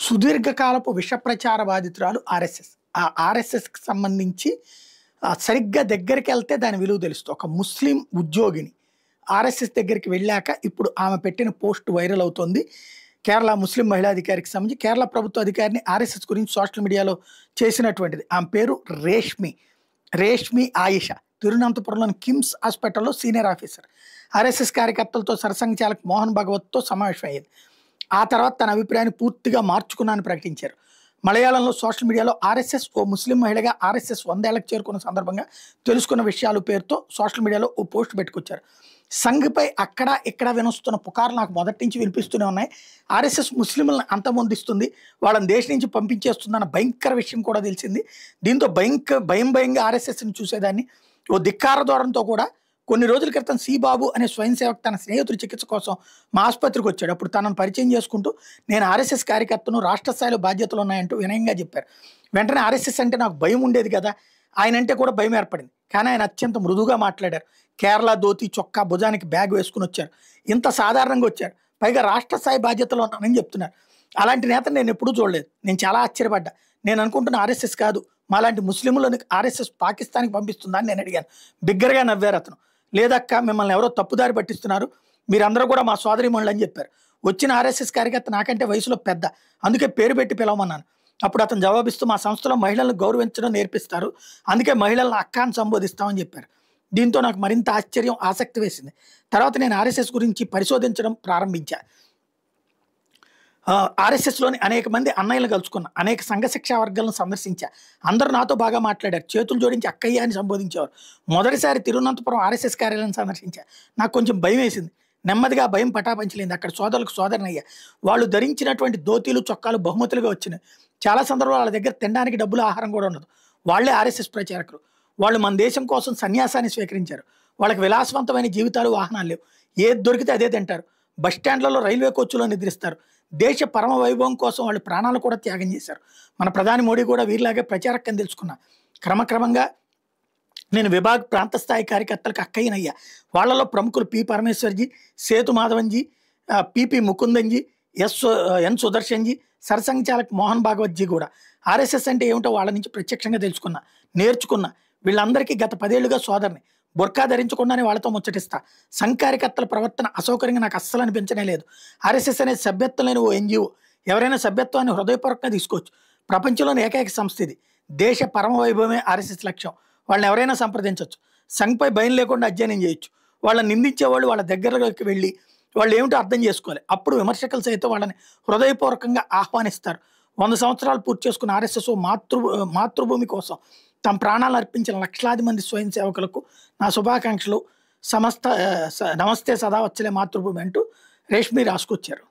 సుదీర్ఘకాలపు విష ప్రచార బాధితురాలు ఆర్ఎస్ఎస్. ఆ ఆర్ఎస్ఎస్‌కి సంబంధించి సరిగ్గా దగ్గరికెళ్తే దాని విలువ తెలుస్తుంది. ఒక ముస్లిం ఉద్యోగిని ఆర్ఎస్ఎస్ దగ్గరికి వెళ్ళాక ఇప్పుడు ఆమె పెట్టిన పోస్ట్ వైరల్ అవుతోంది. కేరళ ముస్లిం మహిళా అధికారికి సంబంధించి కేరళ ప్రభుత్వ అధికారిని ఆర్ఎస్ఎస్ గురించి సోషల్ మీడియాలో చేసినటువంటిది. ఆమె పేరు రేష్మి ఆయిషా. తిరువనంతపురంలోని కిమ్స్ హాస్పిటల్‌లో సీనియర్ ఆఫీసర్. ఆర్ఎస్ఎస్ కార్యకర్తలతో సరసంఘ చాలక్ మోహన్ భగవత్‌తో సమావేశం అయ్యింది. ఆ తర్వాత తన అభిప్రాయాన్ని పూర్తిగా మార్చుకున్నానని ప్రకటించారు. మలయాళంలో సోషల్ మీడియాలో ఆర్ఎస్ఎస్ ఓ ముస్లిం మహిళగా ఆర్ఎస్ఎస్ 100 ఏళ్లకు చేరుకున్న సందర్భంగా తెలుసుకున్న విషయాలు పేరుతో సోషల్ మీడియాలో ఓ పోస్ట్ పెట్టుకొచ్చారు. సంఘ్‌పై అక్కడ ఇక్కడ వినొస్తున్న పుకార్లు నాకు మొదటి నుంచి వినిపిస్తూనే ఉన్నాయి. ఆర్ఎస్ఎస్ ముస్లింలను అంతమొందిస్తుంది, వాళ్ళని దేశం నుంచి పంపించేస్తుందన్న భయంకర విషయం కూడా తెలిసింది. దీంతో భయంగా ఆర్ఎస్ఎస్ని చూసేదాన్ని. ఓ ధిక్కార ధోరణితో కూడా కొన్ని రోజుల క్రితం సి బాబు అనే స్వయం సేవక్ తన స్నేహితుడి చికిత్స కోసం మా ఆసుపత్రికి వచ్చాడు. అప్పుడు తనను పరిచయం చేసుకుంటూ నేను ఆర్ఎస్ఎస్ కార్యకర్తను, రాష్ట్ర స్థాయిలో బాధ్యతలు ఉన్నాయంటూ వినయంగా చెప్పారు. వెంటనే ఆర్ఎస్ఎస్ అంటే నాకు భయం ఉండేది కదా, ఆయన అంటే కూడా భయం ఏర్పడింది. కానీ ఆయన అత్యంత మృదువుగా మాట్లాడారు. కేరళ ధోతి చొక్కా, భుజానికి బ్యాగ్ వేసుకుని వచ్చారు. ఇంత సాధారణంగా వచ్చారు. పైగా రాష్ట్ర స్థాయి బాధ్యతలో ఉన్నానని చెప్తున్నారు. అలాంటి నేతను నేను ఎప్పుడూ చూడలేదు. నేను చాలా ఆశ్చర్యపడ్డా. నేను అనుకుంటున్న ఆర్ఎస్ఎస్ కాదు, మాలాంటి ముస్లింలను ఆర్ఎస్ఎస్ పాకిస్తాన్కి పంపిస్తుందా అని నేను అడిగాను. బిగ్గరగా నవ్వారు అతను. లేదక్క, మిమ్మల్ని ఎవరో తప్పుదారి పట్టిస్తున్నారు, మీరందరూ కూడా మా సోదరీమణులు అని చెప్పారు. వచ్చిన ఆర్ఎస్ఎస్ కార్యకర్త నాకంటే వయసులో పెద్ద, అందుకే పేరు పెట్టి పిలవమన్నాను. అప్పుడు అతను జవాబిస్తూ మా సంస్థలో మహిళలను గౌరవించడం నేర్పిస్తారు, అందుకే మహిళలను అక్క అని సంబోధిస్తామని చెప్పారు. దీంతో నాకు మరింత ఆశ్చర్యం, ఆసక్తి వేసింది. తర్వాత నేను ఆర్ఎస్ఎస్ గురించి పరిశోధించడం ప్రారంభించా. ఆర్ఎస్ఎస్లోని అనేక మంది అన్నయ్యలను కలుసుకున్నా, అనేక సంఘ శిక్షా వర్గాలను సందర్శించా. అందరూ నాతో బాగా మాట్లాడారు, చేతులు జోడించి అక్కయ్య అని సంబోధించేవారు. మొదటిసారి తిరువనంతపురం ఆర్ఎస్ఎస్ కార్యాలయం సందర్శించా. నాకు కొంచెం భయం వేసింది. నెమ్మదిగా భయం పటాపంచలేంది. అక్కడ సోదరులకు సోదరునయ్యా. వాళ్ళు ధరించినటువంటి ధోతీలు, చొక్కాలు బహుమతులుగా వచ్చినాయి. చాలా సందర్భాలు వాళ్ళ దగ్గర తినడానికి డబ్బులు, ఆహారం కూడా ఉండదు. వాళ్ళే ఆర్ఎస్ఎస్ ప్రచారకులు. వాళ్ళు మన దేశం కోసం సన్యాసాన్ని స్వీకరించారు. వాళ్ళకి విలాసవంతమైన జీవితాలు, వాహనాలు లేవు. ఏది దొరికితే అదే తింటారు. బస్టాండ్లలో, రైల్వే కోచ్లో నిద్రిస్తారు. దేశ పరమ వైభవం కోసం వాళ్ళు ప్రాణాలు కూడా త్యాగం చేశారు. మన ప్రధాని మోడీ కూడా వీరిలాగే ప్రచారకని తెలుసుకున్నా. క్రమక్రమంగా నేను విభాగ్ ప్రాంత స్థాయి కార్యకర్తలకు అక్కయ్యనయ్యా. వాళ్ళలో ప్రముఖులు పి పరమేశ్వర్జీ, సేతు మాధవన్జీ, పిపి ముకుందన్జీ, ఎన్ సుదర్శన్జీ, సరసంఘ చాలక్ మోహన్ భాగవత్జీ కూడా. ఆర్ఎస్ఎస్ అంటే ఏమిటో వాళ్ళ నుంచి ప్రత్యక్షంగా తెలుసుకున్నా, నేర్చుకున్నా. వీళ్ళందరికీ గత 10 ఏళ్లుగా సోదరుని. బొర్కా ధరించకుండానే వాళ్ళతో ముచ్చటిస్తా. సంఘ కార్యకర్తల ప్రవర్తన అసౌకర్యంగా నాకు అస్సలు అనిపించనే లేదు. ఆర్ఎస్ఎస్ అనేది సభ్యత్వం లేని ఓ ఎన్జిఓ. ఎవరైనా సభ్యత్వాన్ని హృదయపూర్వకంగా తీసుకోవచ్చు. ప్రపంచంలోని ఏకైక సంస్థ ఇది. దేశ పరమ వైభవమే ఆర్ఎస్ఎస్ లక్ష్యం. వాళ్ళని ఎవరైనా సంప్రదించవచ్చు. సంఘపై భయం లేకుండా అధ్యయనం చేయొచ్చు. వాళ్ళని నిందించేవాళ్ళు వాళ్ళ దగ్గరలోకి వెళ్ళి వాళ్ళు ఏమిటో అర్థం చేసుకోవాలి. అప్పుడు విమర్శకులు సైతం వాళ్ళని హృదయపూర్వకంగా ఆహ్వానిస్తారు. 100 సంవత్సరాలు పూర్తి చేసుకున్న ఆర్ఎస్ఎస్ మాతృభూమి కోసం తమ ప్రాణాలను అర్పించిన లక్షలాది మంది స్వయం సేవకులకు నా శుభాకాంక్షలు. నమస్తే సదావచ్చలే మాతృభూమి అంటూ రేష్మి రాసుకొచ్చారు.